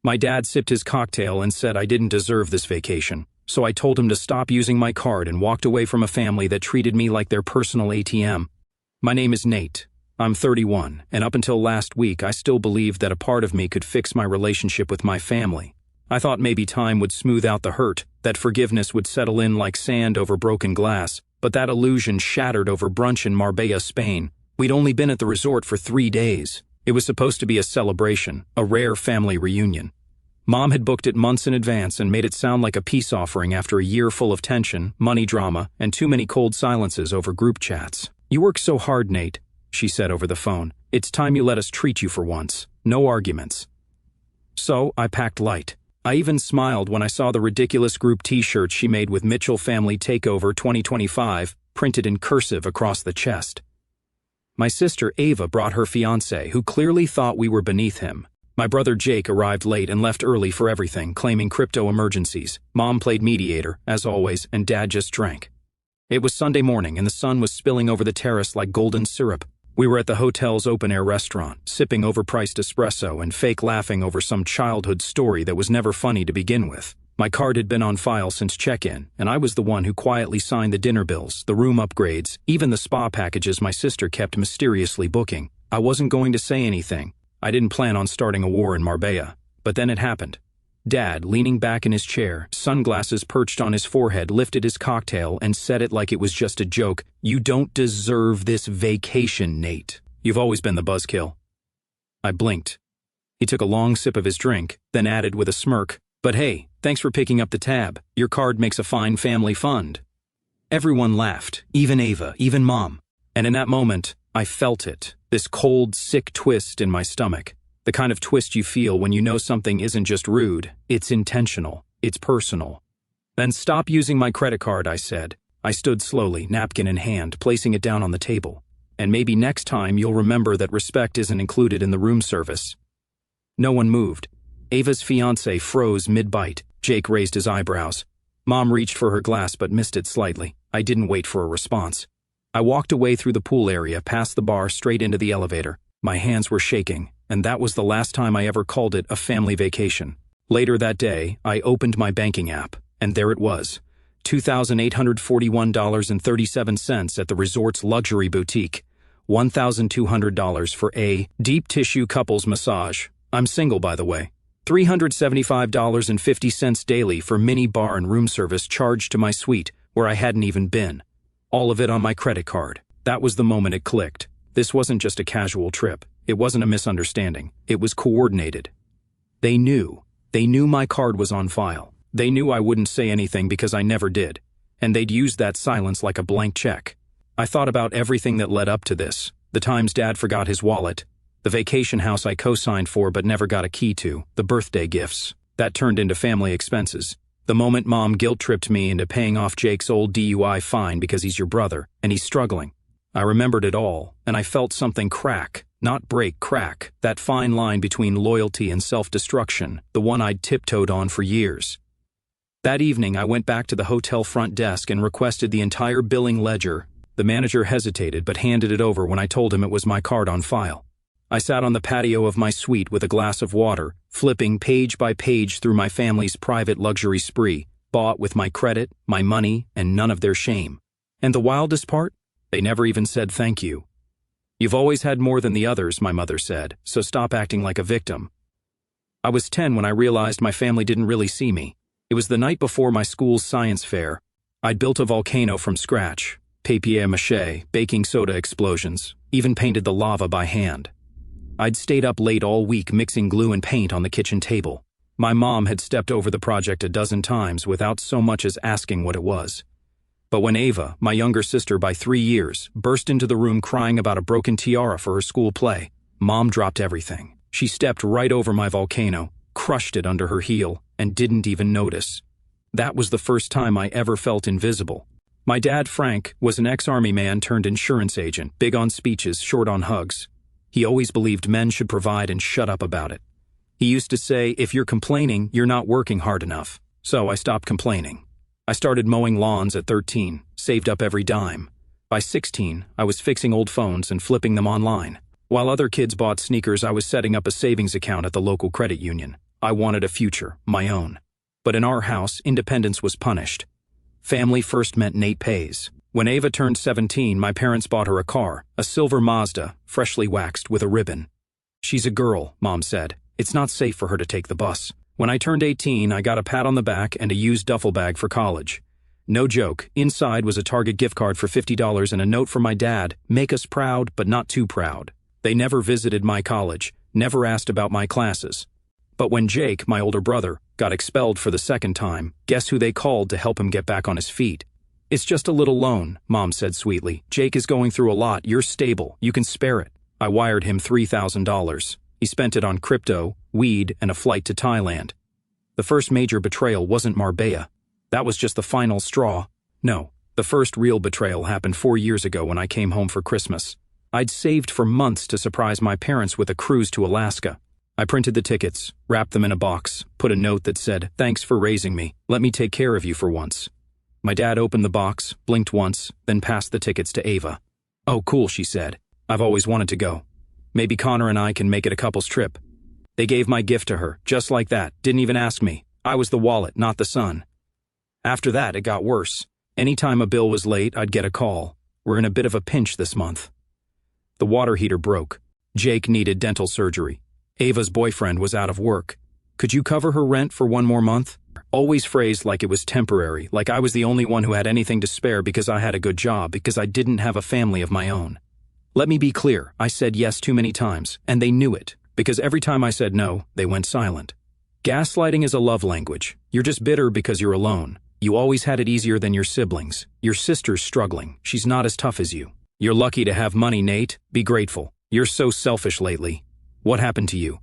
My dad sipped his cocktail and said I didn't deserve this vacation, so I told him to stop using my card and walked away from a family that treated me like their personal ATM. My name is Nate. I'm 31, and up until last week I still believed that a part of me could fix my relationship with my family. I thought maybe time would smooth out the hurt, that forgiveness would settle in like sand over broken glass, but that illusion shattered over brunch in Marbella, Spain. We'd only been at the resort for 3 days. It was supposed to be a celebration, a rare family reunion. Mom had booked it months in advance and made it sound like a peace offering after a year full of tension, money drama, and too many cold silences over group chats. "You work so hard, Nate," she said over the phone. "It's time you let us treat you for once. No arguments." So I packed light. I even smiled when I saw the ridiculous group t-shirt she made with Mitchell Family Takeover 2025 printed in cursive across the chest. My sister Ava brought her fiancé, who clearly thought we were beneath him. My brother Jake arrived late and left early for everything, claiming crypto emergencies. Mom played mediator, as always, and Dad just drank. It was Sunday morning and the sun was spilling over the terrace like golden syrup. We were at the hotel's open-air restaurant, sipping overpriced espresso and fake laughing over some childhood story that was never funny to begin with. My card had been on file since check-in, and I was the one who quietly signed the dinner bills, the room upgrades, even the spa packages my sister kept mysteriously booking. I wasn't going to say anything. I didn't plan on starting a war in Marbella, but then it happened. Dad, leaning back in his chair, sunglasses perched on his forehead, lifted his cocktail and said it like it was just a joke. "You don't deserve this vacation, Nate. You've always been the buzzkill." I blinked. He took a long sip of his drink, then added with a smirk, "But hey, thanks for picking up the tab. Your card makes a fine family fund." Everyone laughed, even Ava, even Mom. And in that moment, I felt it, this cold, sick twist in my stomach. The kind of twist you feel when you know something isn't just rude, it's intentional, it's personal. "Then stop using my credit card," I said. I stood slowly, napkin in hand, placing it down on the table. "And maybe next time you'll remember that respect isn't included in the room service." No one moved. Ava's fiancé froze mid-bite. Jake raised his eyebrows. Mom reached for her glass but missed it slightly. I didn't wait for a response. I walked away through the pool area, past the bar, straight into the elevator. My hands were shaking, and that was the last time I ever called it a family vacation. Later that day, I opened my banking app, and there it was, $2,841.37 at the resort's luxury boutique, $1,200 for a deep tissue couples massage. I'm single, by the way. $375.50 daily for mini bar and room service charged to my suite, where I hadn't even been. All of it on my credit card. That was the moment it clicked. This wasn't just a casual trip. It wasn't a misunderstanding. It was coordinated. They knew. They knew my card was on file. They knew I wouldn't say anything because I never did. And they'd used that silence like a blank check. I thought about everything that led up to this. The times Dad forgot his wallet. The vacation house I co-signed for but never got a key to. The birthday gifts. That turned into family expenses. The moment Mom guilt-tripped me into paying off Jake's old DUI fine because he's your brother, and he's struggling. I remembered it all, and I felt something crack. Not break, crack. That fine line between loyalty and self-destruction, the one I'd tiptoed on for years. That evening, I went back to the hotel front desk and requested the entire billing ledger. The manager hesitated but handed it over when I told him it was my card on file. I sat on the patio of my suite with a glass of water, flipping page by page through my family's private luxury spree, bought with my credit, my money, and none of their shame. And the wildest part? They never even said thank you. "You've always had more than the others," my mother said, "so stop acting like a victim." I was 10 when I realized my family didn't really see me. It was the night before my school's science fair. I'd built a volcano from scratch, papier-mâché, baking soda explosions, even painted the lava by hand. I'd stayed up late all week mixing glue and paint on the kitchen table. My mom had stepped over the project a dozen times without so much as asking what it was. But when Ava, my younger sister by 3 years, burst into the room crying about a broken tiara for her school play, Mom dropped everything. She stepped right over my volcano, crushed it under her heel, and didn't even notice. That was the first time I ever felt invisible. My dad, Frank, was an ex-army man turned insurance agent, big on speeches, short on hugs. He always believed men should provide and shut up about it. He used to say, "If you're complaining, you're not working hard enough." So I stopped complaining. I started mowing lawns at 13, saved up every dime. By 16, I was fixing old phones and flipping them online. While other kids bought sneakers, I was setting up a savings account at the local credit union. I wanted a future, my own. But in our house, independence was punished. Family first meant Nate pays. When Ava turned 17, my parents bought her a car, a silver Mazda, freshly waxed with a ribbon. "She's a girl," Mom said. "It's not safe for her to take the bus." When I turned 18, I got a pat on the back and a used duffel bag for college. No joke, inside was a Target gift card for $50 and a note from my dad, "Make us proud, but not too proud." They never visited my college, never asked about my classes. But when Jake, my older brother, got expelled for the second time, guess who they called to help him get back on his feet? "It's just a little loan," Mom said sweetly. "Jake is going through a lot. You're stable. You can spare it." I wired him $3,000. He spent it on crypto, weed, and a flight to Thailand. The first major betrayal wasn't Marbella. That was just the final straw. No, the first real betrayal happened 4 years ago when I came home for Christmas. I'd saved for months to surprise my parents with a cruise to Alaska. I printed the tickets, wrapped them in a box, put a note that said, "Thanks for raising me. Let me take care of you for once." My dad opened the box, blinked once, then passed the tickets to Ava. "Oh, cool," she said. "I've always wanted to go. Maybe Connor and I can make it a couple's trip." They gave my gift to her, just like that, didn't even ask me. I was the wallet, not the son. After that, it got worse. Anytime a bill was late, I'd get a call. "We're in a bit of a pinch this month." The water heater broke. Jake needed dental surgery. Ava's boyfriend was out of work. "Could you cover her rent for 1 more month?" Always phrased like it was temporary, like I was the only one who had anything to spare because I had a good job, because I didn't have a family of my own. Let me be clear, I said yes too many times, and they knew it, because every time I said no, they went silent. Gaslighting is a love language. You're just bitter because you're alone. You always had it easier than your siblings. Your sister's struggling. She's not as tough as you. You're lucky to have money, Nate. Be grateful. You're so selfish lately. What happened to you?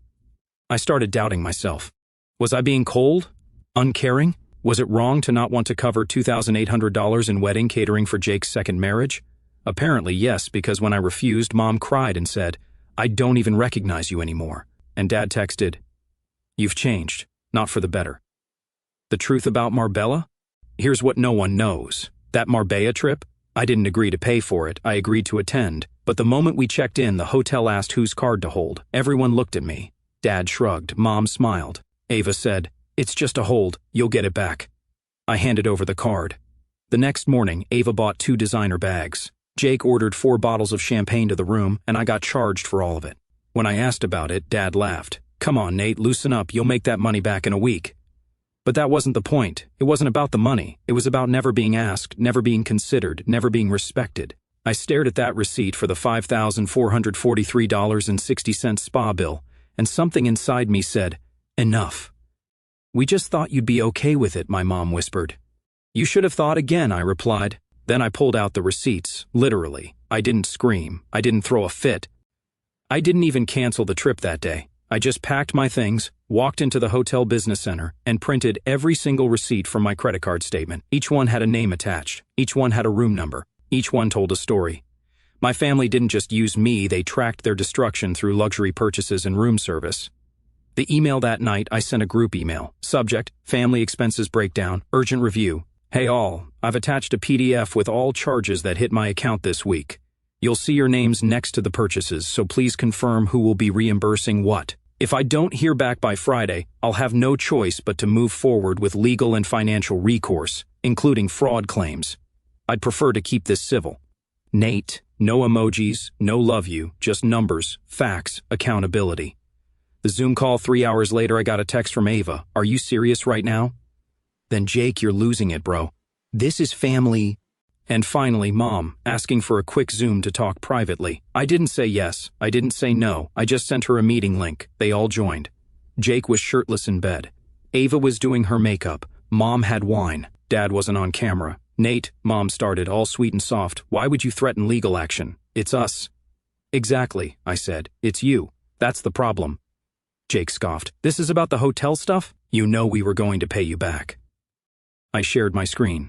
I started doubting myself. Was I being cold? Uncaring? Was it wrong to not want to cover $2,800 in wedding catering for Jake's second marriage? Apparently yes, because when I refused, Mom cried and said, "I don't even recognize you anymore." And Dad texted, "You've changed, not for the better." The truth about Marbella? Here's what no one knows. That Marbella trip? I didn't agree to pay for it, I agreed to attend. But the moment we checked in, the hotel asked whose card to hold. Everyone looked at me. Dad shrugged, Mom smiled. Ava said, "It's just a hold, you'll get it back." I handed over the card. The next morning, Ava bought 2 designer bags. Jake ordered 4 bottles of champagne to the room, and I got charged for all of it. When I asked about it, Dad laughed. "Come on, Nate, loosen up, you'll make that money back in a week." But that wasn't the point. It wasn't about the money. It was about never being asked, never being considered, never being respected. I stared at that receipt for the $5,443.60 spa bill, and something inside me said, "Enough." "We just thought you'd be okay with it," my mom whispered. "You should have thought again," I replied. Then I pulled out the receipts, literally. I didn't scream. I didn't throw a fit. I didn't even cancel the trip that day. I just packed my things, walked into the hotel business center, and printed every single receipt from my credit card statement. Each one had a name attached. Each one had a room number. Each one told a story. My family didn't just use me, they tracked their destruction through luxury purchases and room service. The email that night, I sent a group email. Subject, family expenses breakdown, urgent review. "Hey all, I've attached a PDF with all charges that hit my account this week. You'll see your names next to the purchases, so please confirm who will be reimbursing what. If I don't hear back by Friday, I'll have no choice but to move forward with legal and financial recourse, including fraud claims. I'd prefer to keep this civil. Nate, no emojis, no love you, just numbers, facts, accountability." The Zoom call 3 hours later, I got a text from Ava. "Are you serious right now?" "Then Jake, you're losing it, bro. This is family." And finally, Mom, asking for a quick Zoom to talk privately. I didn't say yes. I didn't say no. I just sent her a meeting link. They all joined. Jake was shirtless in bed. Ava was doing her makeup. Mom had wine. Dad wasn't on camera. "Nate," Mom started, all sweet and soft, "why would you threaten legal action? It's us." "Exactly," I said. "It's you. That's the problem." Jake scoffed. "This is about the hotel stuff? You know we were going to pay you back." I shared my screen.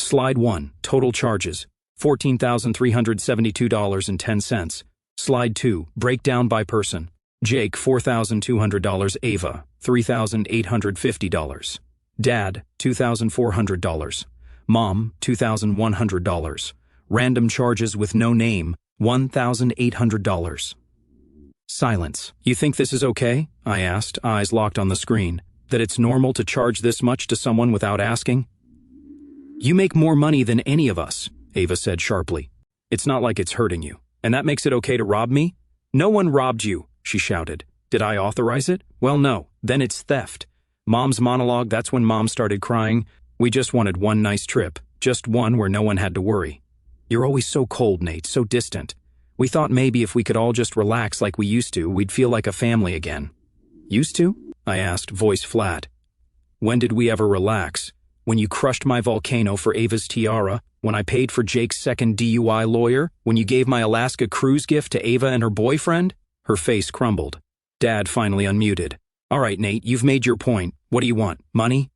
Slide 1, total charges, $14,372.10. Slide 2, breakdown by person. Jake, $4,200. Ava, $3,850. Dad, $2,400. Mom, $2,100. Random charges with no name, $1,800. Silence. You think this is okay? I asked, eyes locked on the screen. That it's normal to charge this much to someone without asking? You make more money than any of us, Ava said sharply. It's not like it's hurting you. And that makes it okay to rob me? No one robbed you, she shouted. Did I authorize it? Well, no. Then it's theft. Mom's monologue, that's when Mom started crying. We just wanted one nice trip. Just one where no one had to worry. You're always so cold, Nate, so distant. We thought maybe if we could all just relax like we used to, we'd feel like a family again. Used to? I asked, voice flat. When did we ever relax? When you crushed my volcano for Ava's tiara? When I paid for Jake's second DUI lawyer? When you gave my Alaska cruise gift to Ava and her boyfriend? Her face crumbled. Dad finally unmuted. All right, Nate, you've made your point. What do you want? Money?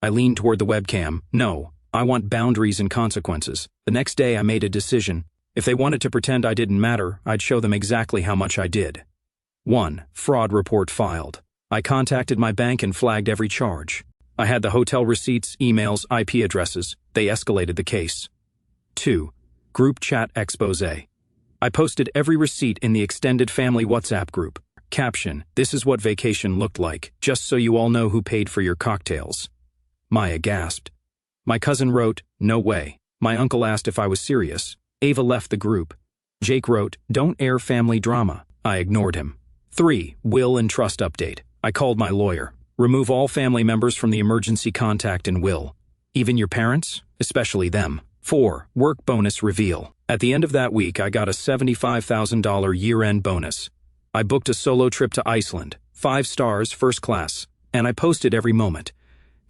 I leaned toward the webcam. No, I want boundaries and consequences. The next day I made a decision. If they wanted to pretend I didn't matter, I'd show them exactly how much I did. 1. Fraud report filed. I contacted my bank and flagged every charge. I had the hotel receipts, emails, IP addresses. They escalated the case. 2. Group chat expose. I posted every receipt in the extended family WhatsApp group. Caption, this is what vacation looked like, just so you all know who paid for your cocktails. Maya gasped. My cousin wrote, no way. My uncle asked if I was serious. Ava left the group. Jake wrote, don't air family drama. I ignored him. 3. Will and trust update. I called my lawyer. Remove all family members from the emergency contact and will. Even your parents? Especially them. 4. Work bonus reveal. At the end of that week, I got a $75,000 year-end bonus. I booked a solo trip to Iceland, 5 stars, first class, and I posted every moment.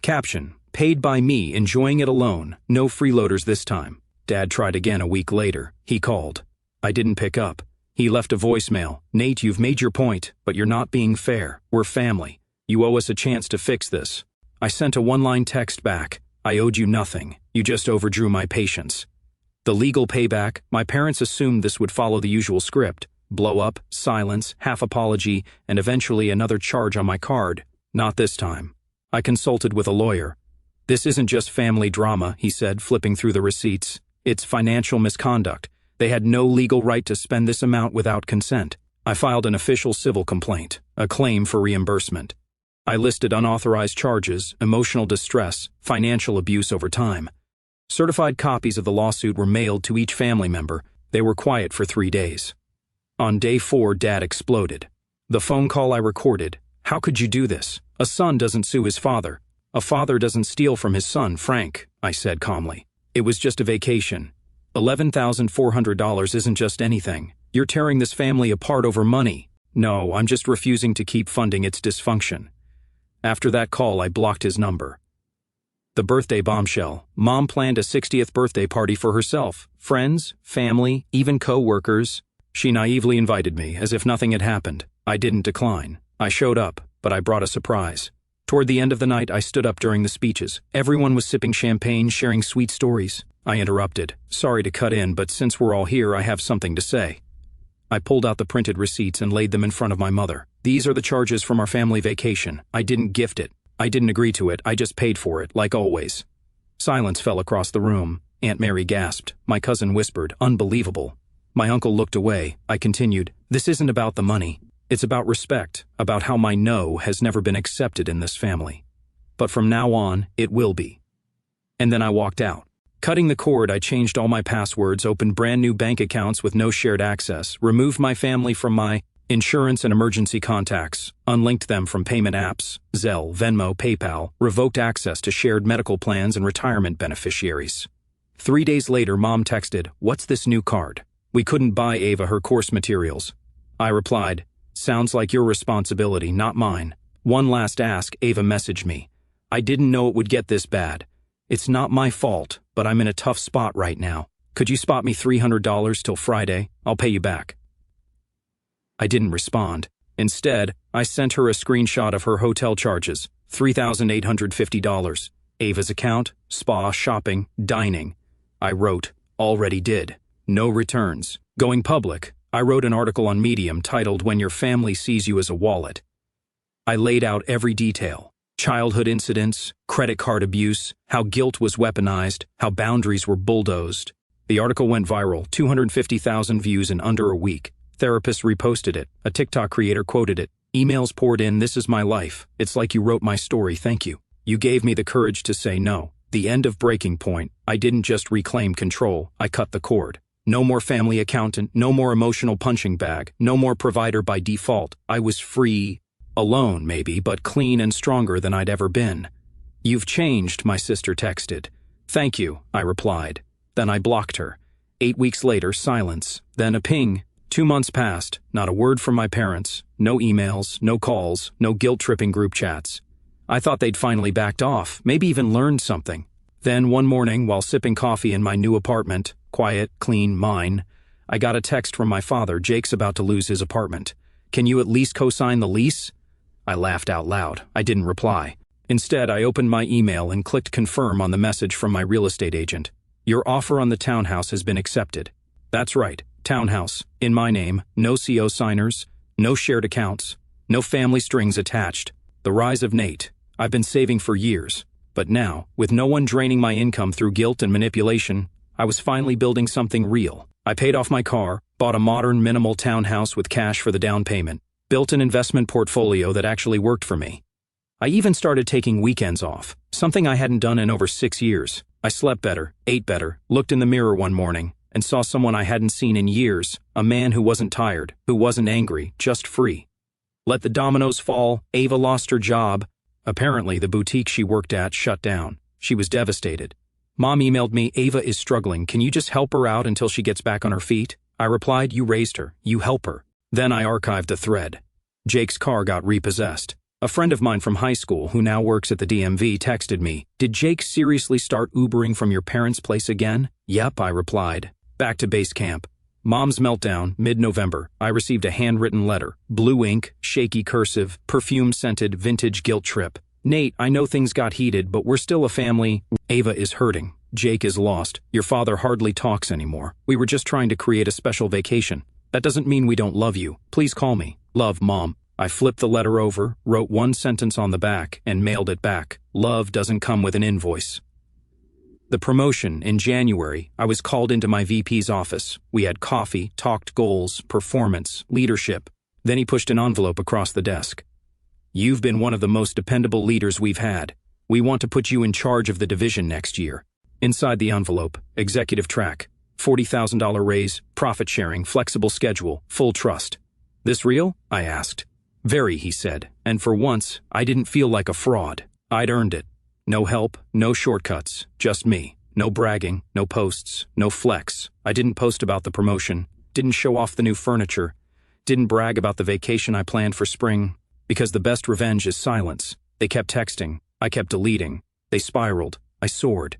Caption, paid by me, enjoying it alone, no freeloaders this time. Dad tried again a week later. He called. I didn't pick up. He left a voicemail. Nate, you've made your point, but you're not being fair. We're family. You owe us a chance to fix this. I sent a one-line text back. I owed you nothing. You just overdrew my patience. The legal payback, my parents assumed this would follow the usual script. Blow up, silence, half apology, and eventually another charge on my card. Not this time. I consulted with a lawyer. This isn't just family drama, he said, flipping through the receipts. It's financial misconduct. They had no legal right to spend this amount without consent. I filed an official civil complaint, a claim for reimbursement. I listed unauthorized charges, emotional distress, financial abuse over time. Certified copies of the lawsuit were mailed to each family member. They were quiet for 3 days. On day 4, Dad exploded. The phone call I recorded. How could you do this? A son doesn't sue his father. A father doesn't steal from his son, Frank, I said calmly. It was just a vacation. $11,400 isn't just anything. You're tearing this family apart over money. No, I'm just refusing to keep funding its dysfunction. After that call, I blocked his number. The birthday bombshell. Mom planned a 60th birthday party for herself. Friends, family, even co-workers. She naively invited me, as if nothing had happened. I didn't decline. I showed up, but I brought a surprise. Toward the end of the night, I stood up during the speeches. Everyone was sipping champagne, sharing sweet stories. I interrupted. Sorry to cut in, but since we're all here, I have something to say. I pulled out the printed receipts and laid them in front of my mother. These are the charges from our family vacation. I didn't gift it. I didn't agree to it. I just paid for it, like always. Silence fell across the room. Aunt Mary gasped. My cousin whispered, unbelievable. My uncle looked away. I continued, this isn't about the money. It's about respect, about how my no has never been accepted in this family. But from now on, it will be. And then I walked out. Cutting the cord, I changed all my passwords, opened brand new bank accounts with no shared access, removed my family from my insurance and emergency contacts, unlinked them from payment apps, Zelle, Venmo, PayPal, revoked access to shared medical plans and retirement beneficiaries. 3 days later, Mom texted, what's this new card? We couldn't buy Ava her course materials. I replied, sounds like your responsibility, not mine. One last ask, Ava messaged me. I didn't know it would get this bad. It's not my fault, but I'm in a tough spot right now. Could you spot me $300 till Friday? I'll pay you back. I didn't respond. Instead, I sent her a screenshot of her hotel charges, $3,850. Ava's account, spa, shopping, dining. I wrote, already did. No returns. Going public. I wrote an article on Medium titled When Your Family Sees You as a Wallet. I laid out every detail. Childhood incidents, credit card abuse, how guilt was weaponized, how boundaries were bulldozed. The article went viral, 250,000 views in under a week. Therapists reposted it. A TikTok creator quoted it. Emails poured in, "This is my life. It's like you wrote my story, thank you. You gave me the courage to say no." The end of breaking point. I didn't just reclaim control, I cut the cord. No more family accountant, no more emotional punching bag, no more provider by default. I was free. Alone, maybe, but clean and stronger than I'd ever been. "You've changed," my sister texted. "Thank you," I replied. Then I blocked her. 8 weeks later, silence. Then a ping. 2 months passed, not a word from my parents, no emails, no calls, no guilt-tripping group chats. I thought they'd finally backed off, maybe even learned something. Then one morning, while sipping coffee in my new apartment, quiet, clean, mine, I got a text from my father. "Jake's about to lose his apartment. Can you at least co-sign the lease?" I laughed out loud. I didn't reply. Instead, I opened my email and clicked confirm on the message from my real estate agent. "Your offer on the townhouse has been accepted." That's right, townhouse, in my name, no CO signers, no shared accounts, no family strings attached. The rise of Nate. I've been saving for years. But now, with no one draining my income through guilt and manipulation, I was finally building something real. I paid off my car, bought a modern, minimal townhouse with cash for the down payment, built an investment portfolio that actually worked for me. I even started taking weekends off, something I hadn't done in over 6 years. I slept better, ate better, looked in the mirror one morning, and saw someone I hadn't seen in years, a man who wasn't tired, who wasn't angry, just free. Let the dominoes fall. Ava lost her job. Apparently, the boutique she worked at shut down. She was devastated. Mom emailed me, "Ava is struggling. Can you just help her out until she gets back on her feet?" I replied, "You raised her. You help her." Then I archived the thread. Jake's car got repossessed. A friend of mine from high school, who now works at the DMV, texted me, "Did Jake seriously start Ubering from your parents' place again?" "Yep," I replied. Back to base camp. Mom's meltdown, mid-November. I received a handwritten letter. Blue ink, shaky cursive, perfume-scented vintage guilt trip. "Nate, I know things got heated, but we're still a family. Ava is hurting. Jake is lost. Your father hardly talks anymore. We were just trying to create a special vacation. That doesn't mean we don't love you. Please call me. Love, Mom." I flipped the letter over, wrote one sentence on the back, and mailed it back. Love doesn't come with an invoice. The promotion, in January, I was called into my VP's office. We had coffee, talked goals, performance, leadership. Then he pushed an envelope across the desk. "You've been one of the most dependable leaders we've had. We want to put you in charge of the division next year." Inside the envelope, executive track, $40,000 raise, profit sharing, flexible schedule, full trust. "This real?" I asked. "Very," he said, and for once, I didn't feel like a fraud. I'd earned it. No help, no shortcuts, just me. No bragging, no posts, no flex. I didn't post about the promotion, didn't show off the new furniture, didn't brag about the vacation I planned for spring, because the best revenge is silence. They kept texting, I kept deleting. They spiraled, I soared.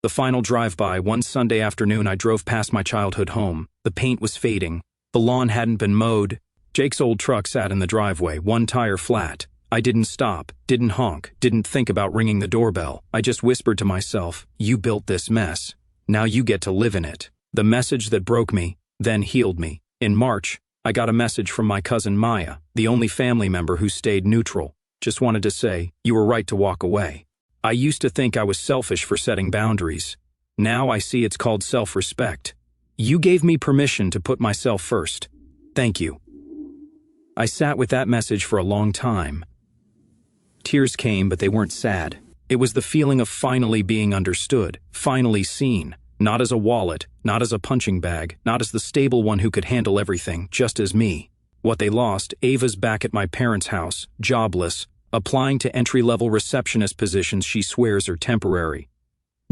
The final drive-by, one Sunday afternoon, I drove past my childhood home. The paint was fading. The lawn hadn't been mowed. Jake's old truck sat in the driveway, one tire flat. I didn't stop, didn't honk, didn't think about ringing the doorbell. I just whispered to myself, "You built this mess. Now you get to live in it." The message that broke me, then healed me. In March, I got a message from my cousin Maya, the only family member who stayed neutral. Just wanted to say, "You were right to walk away." I used to think I was selfish for setting boundaries. Now I see it's called self-respect. You gave me permission to put myself first. Thank you. I sat with that message for a long time. Tears came, but they weren't sad. It was the feeling of finally being understood, finally seen, not as a wallet, not as a punching bag, not as the stable one who could handle everything, just as me. What they lost, Ava's back at my parents' house, jobless, applying to entry-level receptionist positions she swears are temporary.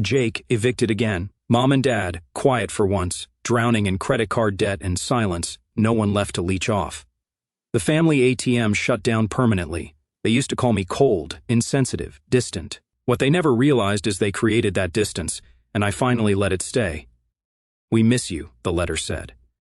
Jake, evicted again. Mom and Dad, quiet for once, drowning in credit card debt and silence, no one left to leech off. The family ATM shut down permanently. They used to call me cold, insensitive, distant. What they never realized is they created that distance, and I finally let it stay. "We miss you," the letter said.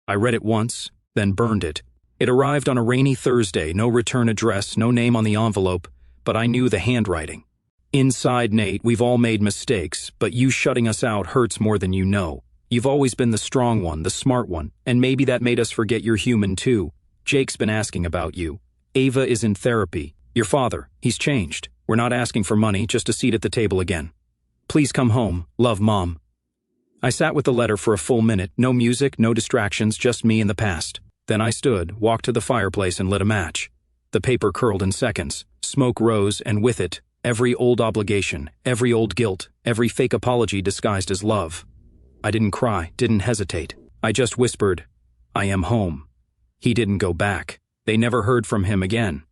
I read it once, then burned it. It arrived on a rainy Thursday, no return address, no name on the envelope, but I knew the handwriting. "Inside, Nate, we've all made mistakes, but you shutting us out hurts more than you know. You've always been the strong one, the smart one, and maybe that made us forget you're human too. Jake's been asking about you. Ava is in therapy. Your father, he's changed. We're not asking for money, just a seat at the table again. Please come home. Love, Mom." I sat with the letter for a full minute, no music, no distractions, just me and the past. Then I stood, walked to the fireplace and lit a match. The paper curled in seconds. Smoke rose, and with it, every old obligation, every old guilt, every fake apology disguised as love. I didn't cry, didn't hesitate. I just whispered, "I am home." He didn't go back. They never heard from him again.